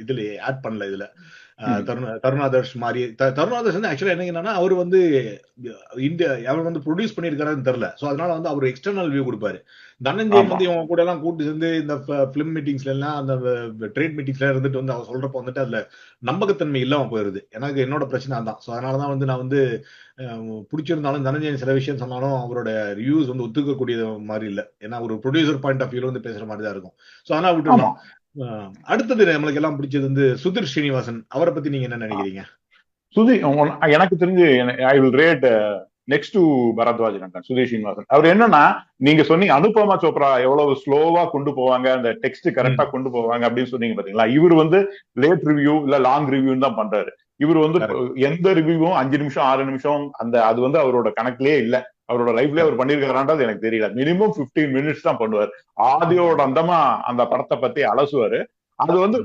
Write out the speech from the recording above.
இதுல ஆட் பண்ணல இதுல. ம். தருணாதர்ஷ் மாதிரி தருணாதர்ஷ் வந்து ஆக்சுவலா என்னங்கன்னா அவர் வந்து இந்தியா அவர் வந்து ப்ரொடியூஸ் பண்ணியிருக்காருன்னு தெரியல. ஸோ அதனால வந்து அவர் எக்ஸ்டர்னல் வியூ கொடுப்பாரு. தனஞ்சயன் ஆமா. வந்து இவங்க கூட எல்லாம் கூட்டு சேர்ந்து இந்த பிலிம் மீட்டிங்ஸ்ல எல்லாம் அந்த ட்ரேட் மீட்டிங்ஸ்ல இருந்துட்டு வந்து அவர் சொல்றப்ப வந்துட்டு அதுல நம்பகத்தன்மை இல்லாம போயிருது. எனக்கு என்னோட பிரச்சனை அதான். ஸோ அதனாலதான் வந்து நான் வந்து பிடிச்சிருந்தாலும் தனஞ்சயன் சில விஷயம் சொன்னாலும் அவரோட ரிவ்யூஸ் வந்து ஒத்துக்கக்கூடிய மாதிரி இல்லை. ஏன்னா ஒரு ப்ரொடியூசர் பாயிண்ட் ஆஃப் வியூல வந்து பேசுற மாதிரி தான் இருக்கும். ஸோ அதனால ஆமா. விட்டுடலாம். அடுத்தது நம்மளுக்கு எல்லாம் பிடிச்சது வந்து சுதீர் ஸ்ரீனிவாசன். அவரை பத்தி நீங்க என்ன நினைக்கிறீங்க? சுதி எனக்கு தெரிஞ்சு I will rate next to Baradwaj Rangan, Sudhir Srinivasan. அவர் என்னன்னா, நீங்க சொன்னீங்க அனுபமா சோப்ரா எவ்வளவு ஸ்லோவா கொண்டு போவாங்க, அந்த டெக்ஸ்ட் கரெக்டா ம். கொண்டு போவாங்க அப்படின்னு சொன்னீங்க பாத்தீங்களா. இவர் வந்து லேட் ரிவ்யூ இல்ல லாங் ரிவ்யூன்னு தான் பண்றாரு. இவர் வந்து கரெக்ட். எந்த ரிவ்யூவும் 5 நிமிஷம் 6 நிமிஷம் அந்த அது வந்து அவரோட கணக்குலயே இல்ல. அவரோட லைஃப்லயே அவர் கரெக்ட். பண்ணிருக்காரான்றது எனக்கு தெரியல. மினிமம் 15 மினிட்ஸ் தான் பண்ணுவார். ஆதியோட அந்தமா அந்த படத்தை பத்தி அலசுவாரு. அது வந்து